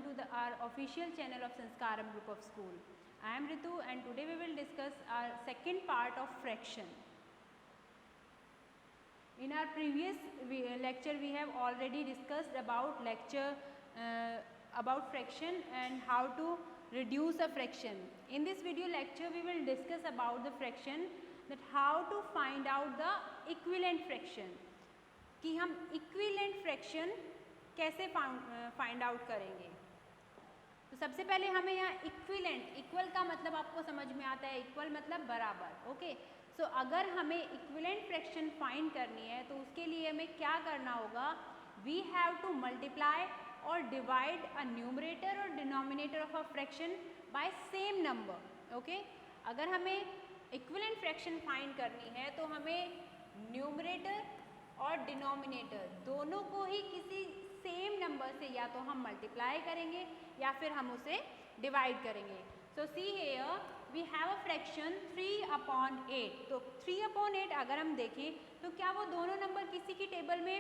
welcome to our official channel of Sanskaram Group of School. I am Ritu and today we will discuss our second part of fraction. In our previous lecture we have already discussed about fraction and how to reduce a fraction. In this video lecture we will discuss about the fraction, that how to find out the equivalent fraction, कि हम equivalent fraction कैसे find out करेंगे. तो सबसे पहले हमें यहाँ equivalent, equal का मतलब आपको समझ में आता है, इक्वल मतलब बराबर. ओके, सो अगर हमें इक्विवेलेंट फ्रैक्शन फाइंड करनी है तो उसके लिए हमें क्या करना होगा, वी हैव टू मल्टीप्लाई और डिवाइड अ न्यूमरेटर और denominator of a fraction by same number. Okay, अगर हमें इक्विवेलेंट फ्रैक्शन फाइंड करनी है तो हमें न्यूमरेटर और डिनोमिनेटर दोनों को ही किसी सेम नंबर से या तो हम मल्टीप्लाई करेंगे या फिर हम उसे डिवाइड करेंगे. So see here we have a fraction 3/8. तो 3/8 अगर हम देखें तो क्या वो दोनों नंबर किसी की टेबल में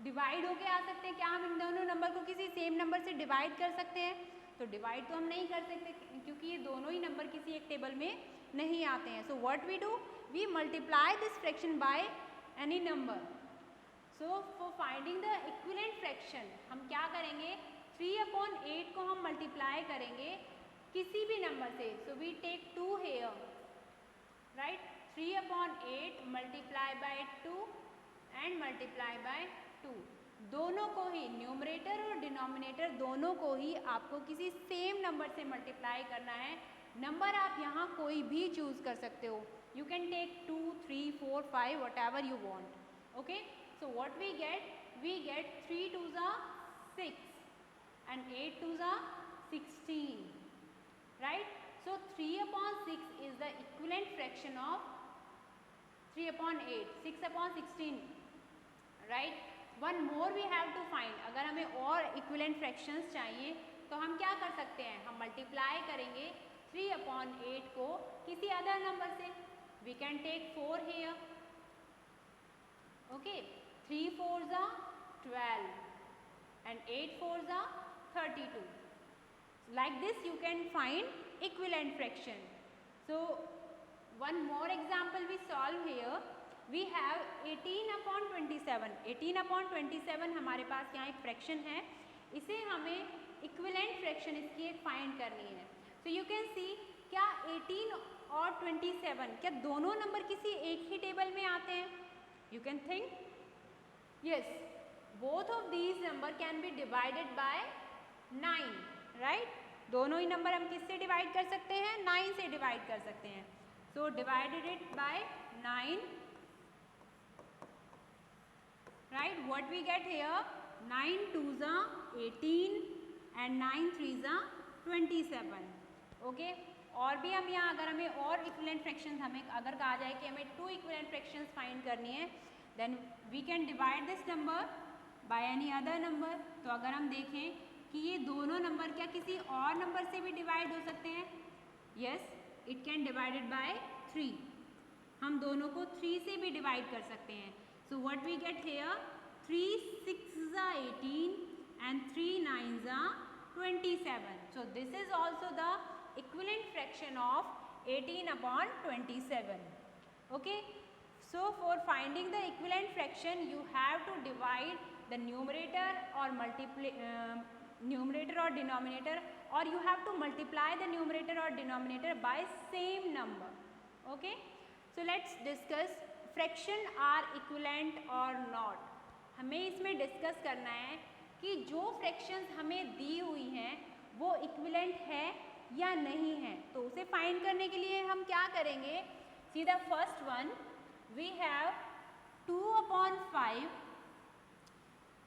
डिवाइड होके आ सकते हैं? क्या हम इन दोनों नंबर को किसी सेम नंबर से डिवाइड कर सकते हैं? तो डिवाइड तो हम नहीं कर सकते क्योंकि ये दोनों ही नंबर किसी एक टेबल में नहीं आते हैं. So what we do, we multiply this fraction by any number. So for finding the equivalent fraction हम क्या करेंगे, 3/8 को हम मल्टीप्लाई करेंगे किसी भी नंबर से. So we take 2 here, right. 3/8 multiply by 2 and multiply by 2. दोनों को ही, न्यूमरेटर और डिनोमिनेटर दोनों को ही आपको किसी सेम नंबर से मल्टीप्लाई करना है. नंबर आप यहाँ कोई भी चूज कर सकते हो. You can take 2, 3, 4, 5 whatever you want. Okay, so what we get 3 2s are 6 and 8 2s are 16, right. So 3/6 is the equivalent fraction of 3/8, 6/16, right. One more we have to find. अगर हमें और equivalent fractions चाहिए तो हम क्या कर सकते हैं, हम मल्टीप्लाई करेंगे 3/8 को किसी अदर नंबर से. We can take 4 here. Okay, 3 4s are 12 and 8 4s are 32. Like this you can find equivalent fraction. So one more example we solve here. We have 18/27. 18/27 हमारे पास यहाँ एक फ्रैक्शन है. इसे हमें इक्विवेलेंट फ्रैक्शन इसकी एक find करनी है. So you can see क्या 18 और 27 क्या दोनों नंबर किसी एक ही टेबल में आते हैं? You can think, yes, both of these number can be divided by 9, right. दोनों ही नंबर हम किससे डिवाइड कर सकते हैं? 9 से डिवाइड कर सकते हैं. So divided it by 9, right. What we get here, 9 2s are 18 and 9 3s are 27. Okay, और भी हम यहाँ अगर हमें और इक्विवेलेंट फ्रैक्शंस हमें अगर कहा जाए कि हमें 2 इक्विवेलेंट फ्रैक्शंस फाइंड करनी है, then we can divide this number by any other number. तो अगर हम देखें कि ये दोनों नंबर क्या किसी और नंबर से भी डिवाइड हो सकते हैं? Yes, it can divided by 3. हम दोनों को 3 से भी डिवाइड कर सकते हैं. So what we get here, 3 6s are 18 and 3 9s are 27. So this is also the equivalent fraction of 18/27. Okay, so for finding the equivalent fraction you have to divide the numerator or numerator or denominator, or you have to multiply the numerator or denominator by same number. Okay, so let's discuss fraction are equivalent or not. हमें इसमें discuss करना है कि जो fractions हमें दी हुई हैं वो इक्विवेलेंट है या नहीं है. तो उसे फाइंड करने के लिए हम क्या करेंगे, see the first one, we have 2/5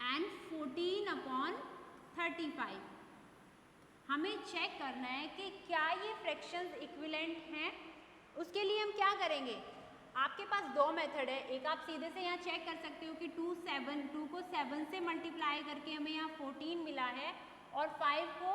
and 14/35. हमें चेक करना है कि क्या ये फ्रैक्शंस इक्विवेलेंट हैं. उसके लिए हम क्या करेंगे, आपके पास 2 मेथड है. एक आप सीधे से यहाँ चेक कर सकते हो कि 2 को 7 से मल्टीप्लाई करके हमें यहाँ 14 मिला है और 5 को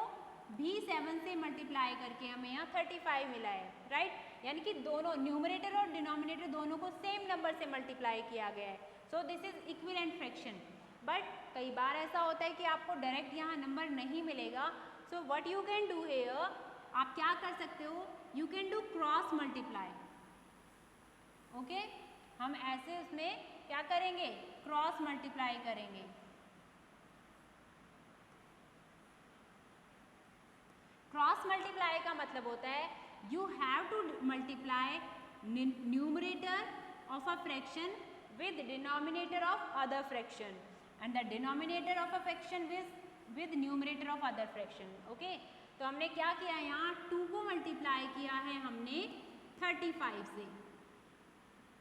भी 7 से मल्टीप्लाई करके हमें यहाँ 35 मिला है, राइट. यानी कि दोनों न्यूमरेटर और डिनोमिनेटर दोनों को सेम नंबर से मल्टीप्लाई किया गया है. So this is equivalent fraction. But कई बार ऐसा होता है कि आपको डायरेक्ट यहाँ नंबर नहीं मिलेगा. So what you can do here, आप क्या कर सकते हो, you can do cross multiply. Okay, हम ऐसे उसमें क्या करेंगे, क्रॉस मल्टीप्लाई करेंगे. क्रॉस मल्टीप्लाई का मतलब होता है you have to multiply numerator of a fraction with denominator of other fraction and the denominator of a fraction with numerator of other fraction. Okay, तो हमने क्या किया यहाँ 2 को मल्टीप्लाई किया है हमने 35 से,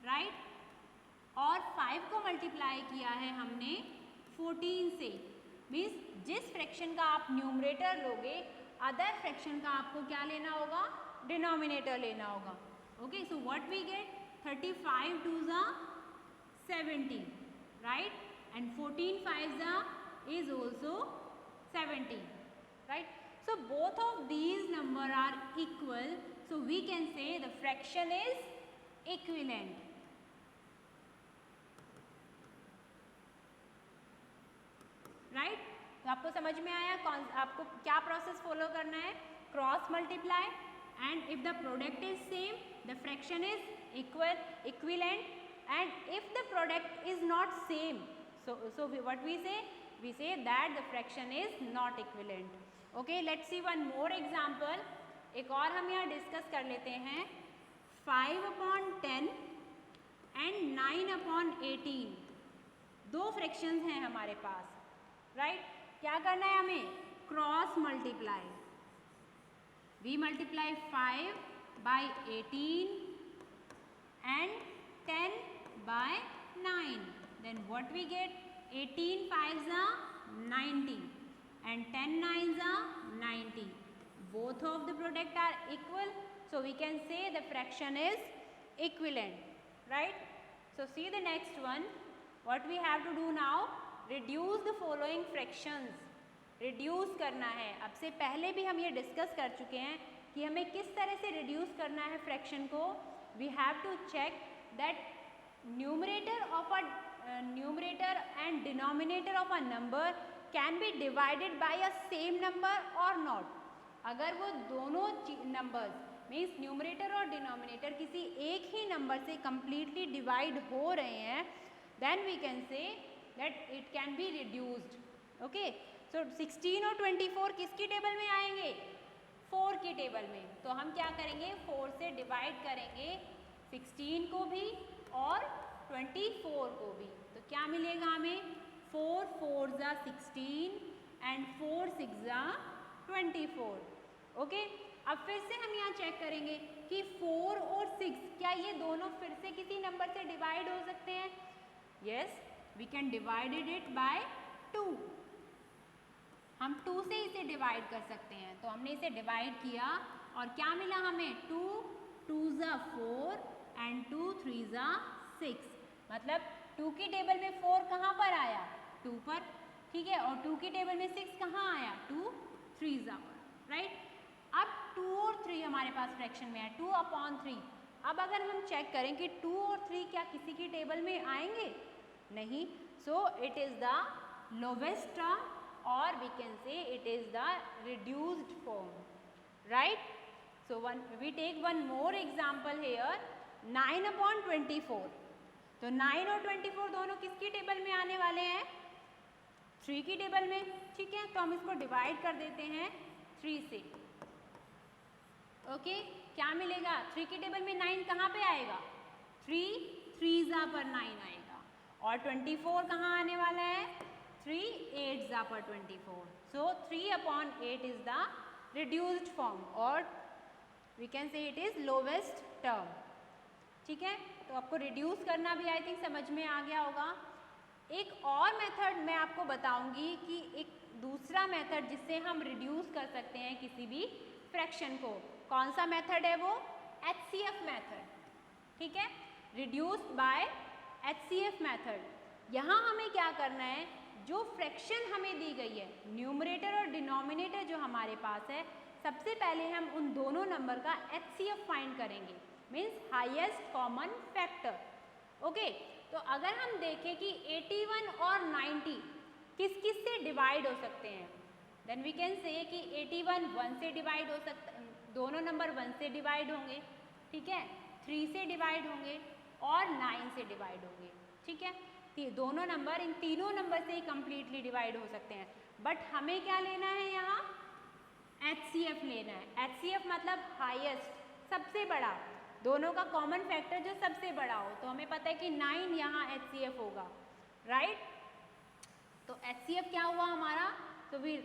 राइट, और 5 को मल्टीप्लाई किया है हमने 14 से. मीन्स जिस फ्रैक्शन का आप न्यूमरेटर लोगे अदर फ्रैक्शन का आपको क्या लेना होगा, डिनोमिनेटर लेना होगा. Okay, so what we get, 35 2s are 17, right, and 14 5s are is also 17, right. So both of these number are equal, so we can say the fraction is equivalent. Right, तो आपको समझ में आया कौन, आपको क्या प्रोसेस फॉलो करना है, cross multiply, and if the product is same the fraction is equivalent. And if the product is not same, so what we say that the fraction is not equivalent. Okay, let's see one more example. एक और हम यहाँ discuss कर लेते हैं. 5/10 and 9/18 दो fractions हैं हमारे पास, राइट. क्या करना है हमें, cross multiply. We multiply 5/18 and 10 by 9, then what we get, 18 5s are 90 and 10 9s are 90. Both of the product are equal, so we can say the fraction is equivalent, right. So see the next one, what we have to do now, reduce the following fractions. reduce करना है. अब से पहले भी हम ये discuss कर चुके हैं कि हमें किस तरह से reduce करना है फ्रैक्शन को. We have to check that numerator and denominator of a number can be divided by a same number or not. अगर वो दोनों नंबर्स मीन्स न्यूमरेटर और डिनोमिनेटर किसी एक ही नंबर से completely डिवाइड हो रहे हैं, then we can say that it can be reduced. Okay, so 16 और 24 किसकी टेबल में आएंगे, 4 की टेबल में. तो हम क्या करेंगे, 4 से डिवाइड करेंगे 16 को भी और 24 को भी. तो क्या मिलेगा हमें, 4 4s are 16 and 4 6s are 24. Okay, अब फिर से हम यहाँ चेक करेंगे कि 4 और 6 क्या ये दोनों फिर से किसी नंबर से डिवाइड हो सकते हैं. Yes, we can divided it by 2. हम 2 से इसे डिवाइड कर सकते हैं. तो हमने इसे डिवाइड किया और क्या मिला हमें, 2 2s are 4 and 2 3s are 6. मतलब 2 की टेबल में 4 कहाँ पर आया, 2 पर, ठीक है, और 2 की टेबल में 6 कहाँ आया, 2 3s are, राइट. अब 2 और 3 हमारे पास फ्रैक्शन में है, 2/3. अब अगर हम चेक करें कि 2 और 3 क्या किसी की टेबल में आएंगे, नहीं. So it is the lowest term और we can say it is the reduced form, right. So we take one more example here, 9/24. तो 9 और 24 दोनों किसकी टेबल में आने वाले हैं, 3 की टेबल में, ठीक है. तो हम इसको डिवाइड कर देते हैं 3 से. ओके, क्या मिलेगा, 3 की टेबल में 9 कहाँ पे आएगा, 3 3s पर 9 आएगा, और 24 कहाँ आने वाला है, 3 8s पर 24. So 3/8 is the reduced form और we can say it is lowest term. ठीक है, तो आपको रिड्यूस करना भी आई थिंक समझ में आ गया होगा. एक और मेथड मैं आपको बताऊंगी कि एक दूसरा मेथड जिससे हम रिड्यूस कर सकते हैं किसी भी फ्रैक्शन को. कौन सा मेथड है वो, HCF मेथड. ठीक है, रिड्यूस बाय HCF मेथड. यहाँ हमें क्या करना है, जो फ्रैक्शन हमें दी गई है, न्यूमरेटर और डिनोमिनेटर जो हमारे पास है, सबसे पहले हम उन दोनों नंबर का HCF फाइंड करेंगे, means highest common factor. Okay, तो अगर हम देखें कि 81 और 90 किस किस से डिवाइड हो सकते हैं, देन वी कैन से कि 81 1 से डिवाइड हो सकता, दोनों नंबर 1 से डिवाइड होंगे, ठीक है, 3 से डिवाइड होंगे और 9 से डिवाइड होंगे, ठीक है। दोनों नंबर, इन तीनों नंबर से ही कम्प्लीटली डिवाइड हो सकते हैं। बट हमें क्या लेना है यहाँ, HCF लेना है। HCF मतलब हाईएस्ट, सबसे बड़ा, दोनों का कॉमन फैक्टर जो सबसे बड़ा हो। तो हमें पता है कि 9 यहाँ HCF होगा, राइट। तो HCF क्या हुआ हमारा, तो फिर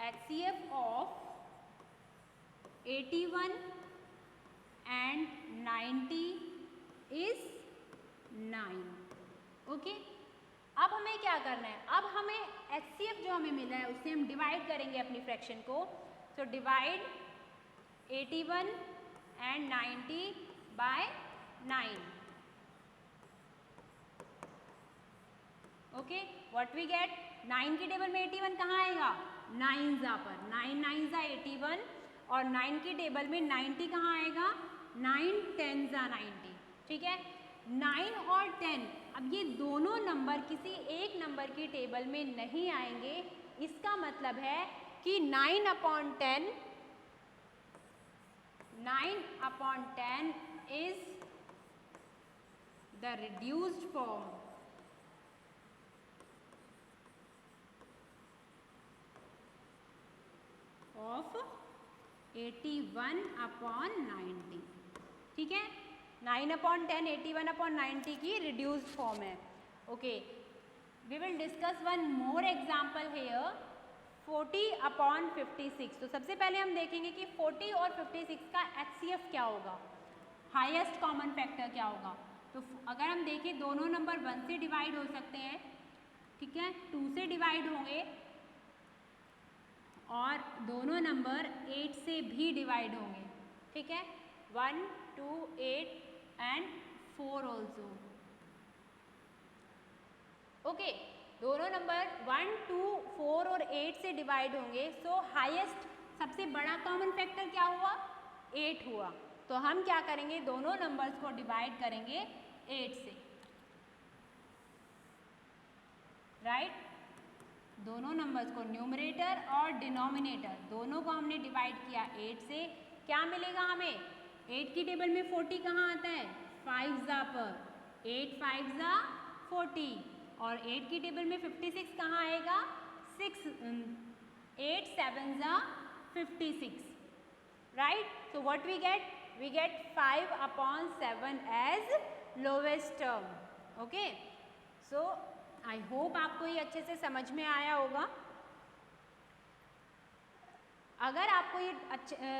HCF of 81 and 90 is 9, okay. अब हमें क्या करना है, अब हमें HCF जो हमें मिला है उससे हम डिवाइड करेंगे अपनी फ्रैक्शन को। तो divide 81 and 90 by 9, okay. What we get, 9 की टेबल में 81 कहाँ आएगा, 9 जा पर, 9 9 जा 81, और 9 की टेबल में 90 कहाँ आएगा, 9 10 जा 90, ठीक है। 9 और 10, अब ये दोनों नंबर किसी एक नंबर की टेबल में नहीं आएंगे, इसका मतलब है कि 9/10 is the reduced form of 81/90, ठीक है। 9/10 81/90 की रिड्यूस्ड फॉर्म है, okay. We will discuss one more example here, 40/56। तो सबसे पहले हम देखेंगे कि 40 और 56 का HCF क्या होगा, हाईएस्ट कॉमन फैक्टर क्या होगा। तो अगर हम देखें दोनों नंबर 1 से डिवाइड हो सकते हैं, ठीक है, 2 से डिवाइड होंगे और दोनों नंबर 8 से भी डिवाइड होंगे, ठीक है, 1 2 8 and 4 also, ओके। दोनों नंबर 1 2 4 और 8 से डिवाइड होंगे, सो हाईएस्ट सबसे बड़ा कॉमन फैक्टर क्या हुआ, 8 हुआ। तो हम क्या करेंगे, दोनों नंबर्स को डिवाइड करेंगे 8 से, राइट। दोनों नंबर्स को, न्यूमरेटर और डिनोमिनेटर दोनों को हमने डिवाइड किया 8 से, क्या मिलेगा हमें, 8 की टेबल में 40 कहाँ आता है, 5 जा पर, 8 5 जा 40, और 8 की टेबल में 56 कहाँ आएगा, 8 7 जा 56, right. So what we get, we get 5/7 as lowest term, okay. So I hope आपको ये अच्छे से समझ में आया होगा। अगर आपको ये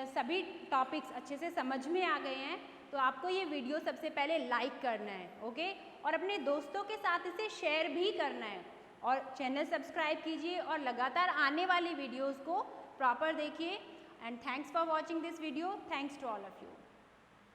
सभी टॉपिक्स अच्छे से समझ में आ गए हैं तो आपको ये वीडियो सबसे पहले लाइक करना है, ओके, और अपने दोस्तों के साथ इसे शेयर भी करना है, और चैनल सब्सक्राइब कीजिए और लगातार आने वाली वीडियोस को प्रॉपर देखिए। And thanks for watching this video, thanks to all of you.